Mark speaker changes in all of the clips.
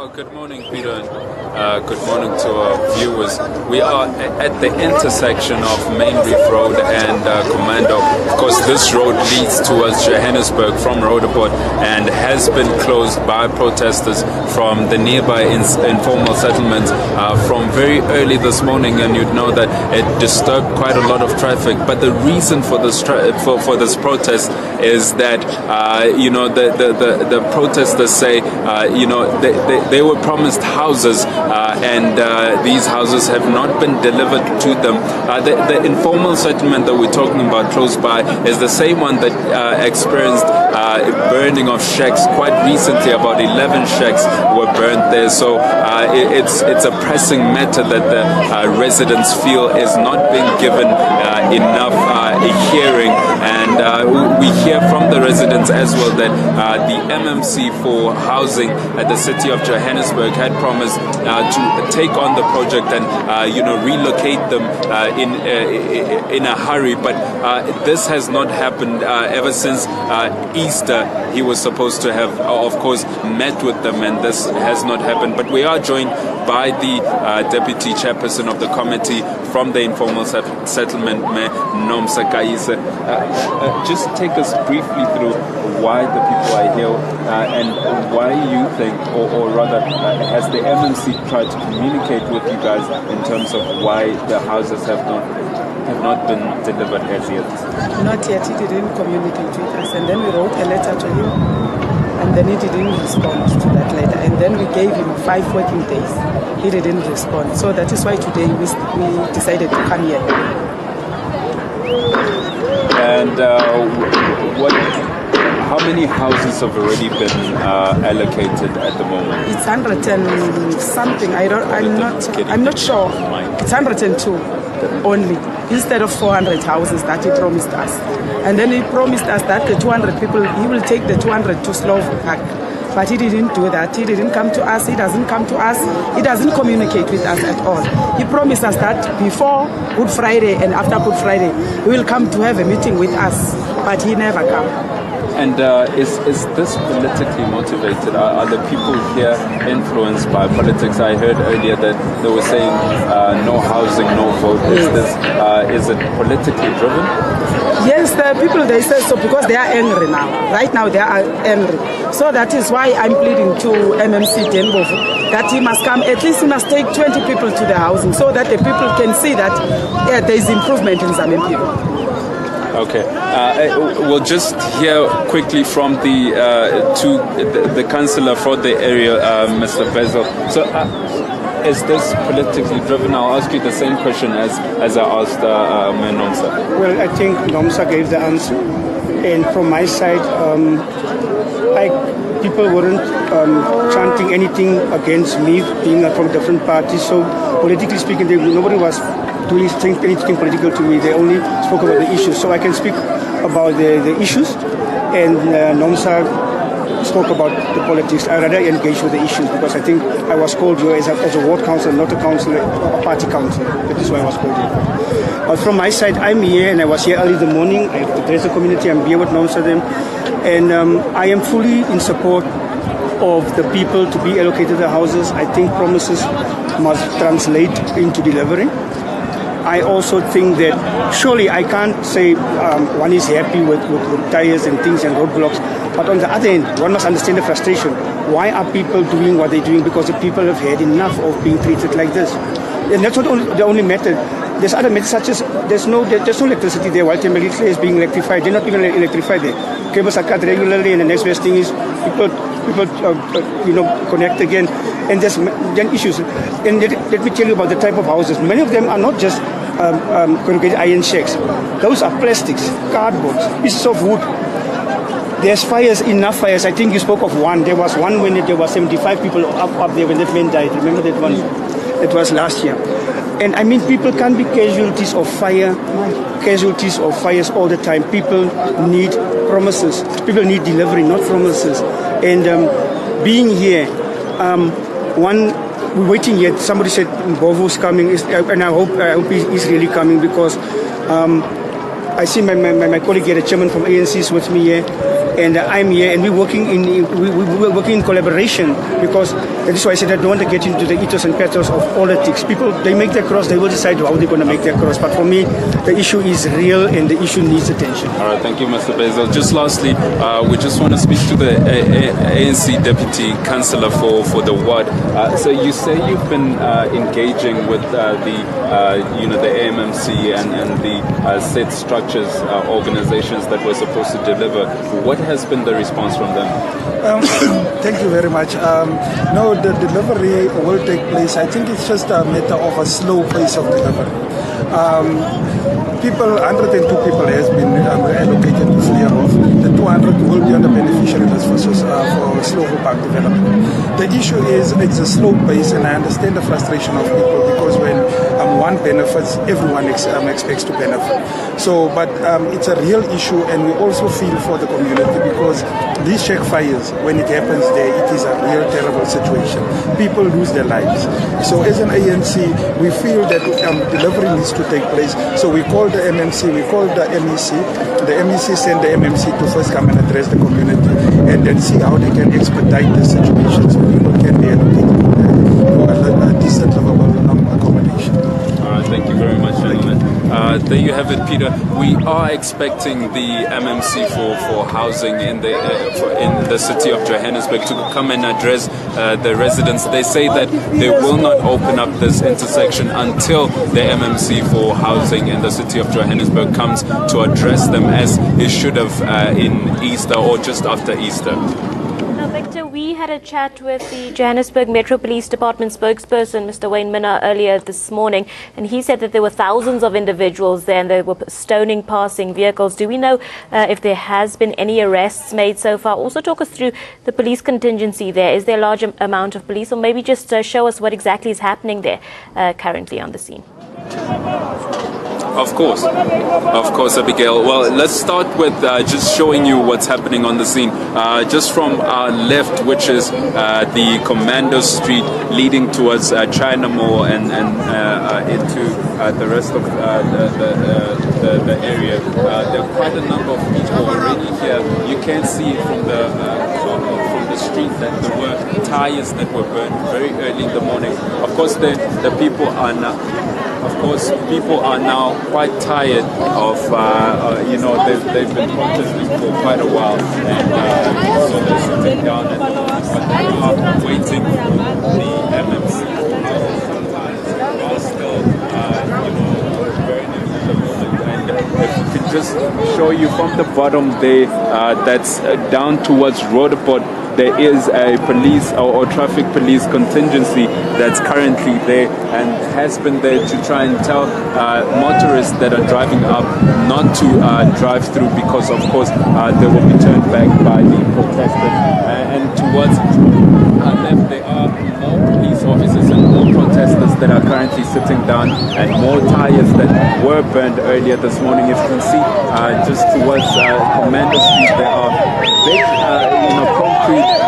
Speaker 1: Well, good morning, Peter, and good morning to our viewers. We are at the intersection of Main Reef Road and Commando. Of course, this road leads towards Johannesburg from Roodepoort and has been closed by protesters from the nearby informal settlement from very early this morning, and you'd know that it disturbed quite a lot of traffic. But the reason for this for this protest is that the protesters say they were promised houses and these houses have not been delivered to them. The informal settlement that we're talking about close by is the same one that experienced burning of shacks quite recently. About 11 shacks were burnt there, so it's a pressing matter that the residents feel is not being given enough hearing, and we hear from the residents as well that the MMC for housing at the city of Johannesburg had promised to take on the project and relocate them in a hurry, but this has not happened ever since Easter. He was supposed to have, of course, met with them, and this has not happened. But we are joined by the deputy chairperson of the committee from the informal settlement, Nomsa Kaise. Just take us briefly through why the people are here and why you think, or rather, has the MMC tried to communicate with you guys in terms of why the houses have not been delivered as yet?
Speaker 2: Not yet. He didn't communicate with us, and then we wrote a letter to him, and then he didn't respond to that letter, and then we gave him 5 working days. He didn't respond, so that is why today we decided to come here.
Speaker 1: And how many houses have already been allocated at the moment?
Speaker 2: It's 100 and something. I'm not sure. It's 102 only, instead of 400 houses that he promised us. And then he promised us that the 200 people, he will take the 200 to Slovak. But he didn't do that. He didn't come to us. He doesn't come to us. He doesn't communicate with us at all. He promised us that before Good Friday and after Good Friday, he will come to have a meeting with us. But he never came.
Speaker 1: And is this politically motivated? Are the people here influenced by politics? I heard earlier that they were saying no housing, no vote. Is it politically driven?
Speaker 2: Yes, the people, they say so because they are angry now. Right now they are angry. So that is why I'm pleading to MMC Denbovu that he must come, at least he must take 20 people to the housing so that the people can see that there is improvement in Zambian.
Speaker 1: Okay, we'll just hear quickly from the councillor for the area, Mr. Bezel. So, is this politically driven? I'll ask you the same question as I asked Nomsa.
Speaker 3: Well, I think Nomsa gave the answer, and from my side, people weren't chanting anything against me being from different parties. So, politically speaking, nobody was doing anything political to me. They only spoke about the issues. So I can speak about the issues, and Nomsa spoke about the politics. I rather engage with the issues because I think I was called here as a ward councillor, not a councillor, a party councillor. That is why I was called here. But from my side, I'm here, and I was here early in the morning. I have to address the community. I'm here with Nomsa them, and I am fully in support of the people to be allocated the houses. I think promises must translate into delivering. I also think that surely I can't say one is happy with tires and things and roadblocks, but on the other hand, one must understand the frustration. Why are people doing what they're doing? Because the people have had enough of being treated like this. And that's not the only method. There's other methods such as there's no electricity there while Tembelethle is being electrified. They're not even electrified there. Cables are cut regularly, and the next best thing is people connect again, and there's then issues. And let me tell you about the type of houses. Many of them are not just corrugated iron shacks. Those are plastics, cardboard, pieces of wood. There's fires, enough fires. I think you spoke of one. There was one when there were 75 people up there when that man died. Remember that one? That was last year. And I mean, people can't be casualties of fires all the time. People need promises. People need delivery, not promises. And being here, we're waiting here. Somebody said Bovu's coming, and I hope he's really coming because I see my colleague here, the chairman from ANC, is with me here. and I'm here, and we're working in collaboration, because that is why I said I don't want to get into the ethos and pathos of politics. People, they make their cross, they will decide how they're going to make their cross. But for me, the issue is real, and the issue needs attention.
Speaker 1: All right, thank you, Mr. Bezel. Just lastly, we just want to speak to the ANC Deputy Councillor for the ward. So you say you've been engaging with the AMMC and the set structures organizations that were supposed to deliver. What has been the response from them?
Speaker 4: Thank you very much. No, the delivery will take place. I think it's just a matter of a slow pace of delivery. 102 people has been allocated to clear off. The 200 will be on the beneficiary list for Slovo Park development. The issue is it's a slow pace, and I understand the frustration of people, because when one benefits, everyone expects to benefit. So, but it's a real issue, and we also feel for the community, because these check fires, when it happens there, it is a real terrible situation. People lose their lives. So as an ANC, we feel that delivery needs to take place. So we call the MMC, we call the MEC. The MEC send the MMC to first come and address the community, and then see how they can expedite the situation so people can be allocated for a decent, livable accommodation.
Speaker 1: Thank you very much, gentlemen. There you have it, Peter. We are expecting the MMC for housing in the city of Johannesburg to come and address the residents. They say that they will not open up this intersection until the MMC for housing in the city of Johannesburg comes to address them, as it should have in Easter or just after Easter.
Speaker 5: Victor, we had a chat with the Johannesburg Metro Police Department spokesperson, Mr. Wayne Minna, earlier this morning, and he said that there were thousands of individuals there and they were stoning passing vehicles. Do we know if there has been any arrests made so far? Also talk us through the police contingency there. Is there a large amount of police, or maybe just show us what exactly is happening there currently on the scene?
Speaker 1: Of course, Abigail. Well, let's start with just showing you what's happening on the scene. Just from our left, which is the Commando Street leading towards China Mall and into the rest of the area. There are quite a number of people already here. You can see from the street that there were tires that were burned very early in the morning. Of course, the people are now. Of course, people are now quite tired of, they've been protesting for quite a while, and so they're sitting down and they are waiting for the MMC. Are still, burning at the moment. And if we can just show you from the bottom there, that's down towards Roodepoort. There is a police or traffic police contingency that's currently there and has been there to try and tell motorists that are driving up not to drive through, because of course they will be turned back by the protesters. And towards our left there are more police officers and more protesters that are currently sitting down, and more tires that were burned earlier this morning. If you can see just towards Commando Street, there are big concrete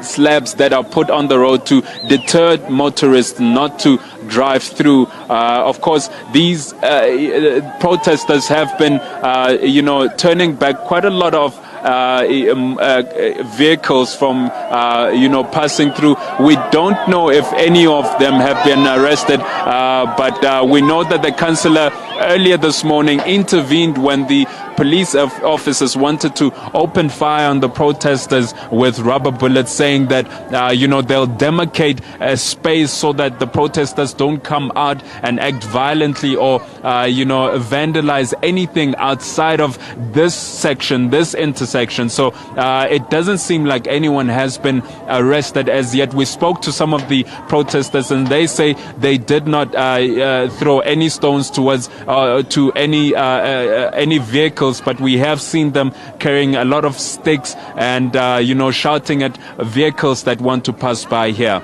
Speaker 1: slabs that are put on the road to deter motorists not to drive through. Of course, these protesters have been, turning back quite a lot of vehicles from, passing through. We don't know if any of them have been arrested, but we know that the councillor earlier this morning intervened when the police officers wanted to open fire on the protesters with rubber bullets, saying that, they'll demarcate a space so that the protesters don't come out and act violently or, vandalize anything outside of this section, this intersection. So it doesn't seem like anyone has been arrested as yet. We spoke to some of the protesters and they say they did not throw any stones towards to any vehicles, but we have seen them carrying a lot of sticks and shouting at vehicles that want to pass by here.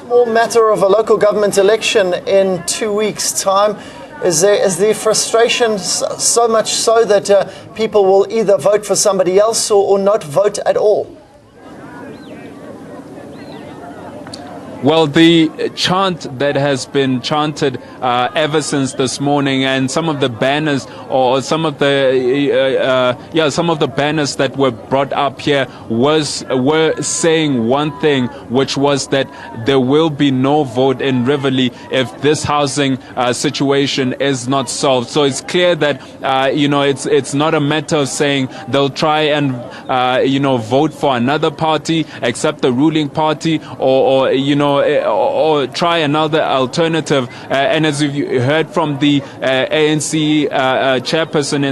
Speaker 6: Small matter of a local government election in 2 weeks' time. Is the frustration so much so that people will either vote for somebody else or not vote at all?
Speaker 1: Well, the chant that has been chanted ever since this morning, and some of the banners or some of the banners that were brought up here were saying one thing, which was that there will be no vote in Riverlea if this housing situation is not solved. So it's clear that it's not a matter of saying they'll try and vote for another party except the ruling party, or try another alternative. And as you heard from the ANC chairperson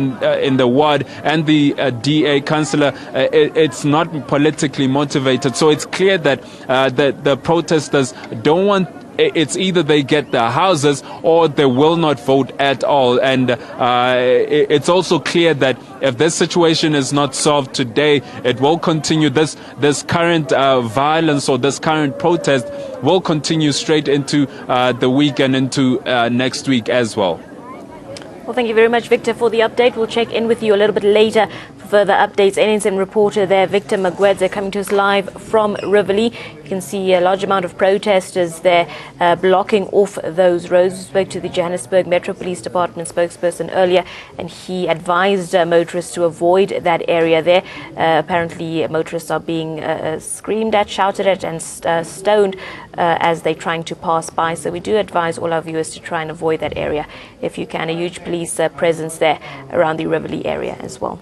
Speaker 1: in the ward and the DA councillor, it's not politically motivated. So it's clear that the protesters don't want. It's either they get their houses or they will not vote at all. And it's also clear that if this situation is not solved today, it will continue. This current violence or this current protest will continue straight into the week and into next week as well.
Speaker 5: Well, thank you very much, Victor, for the update. We'll check in with you a little bit later for further updates. NSM reporter there, Victor Magwedze, coming to us live from Riverlea. You can see a large amount of protesters there blocking off those roads. We spoke to the Johannesburg Metro Police Department spokesperson earlier, and he advised motorists to avoid that area there. Apparently, motorists are being screamed at, shouted at, and stoned as they're trying to pass by. So we do advise all our viewers to try and avoid that area if you can. A huge police presence there around the Riverlea area as well.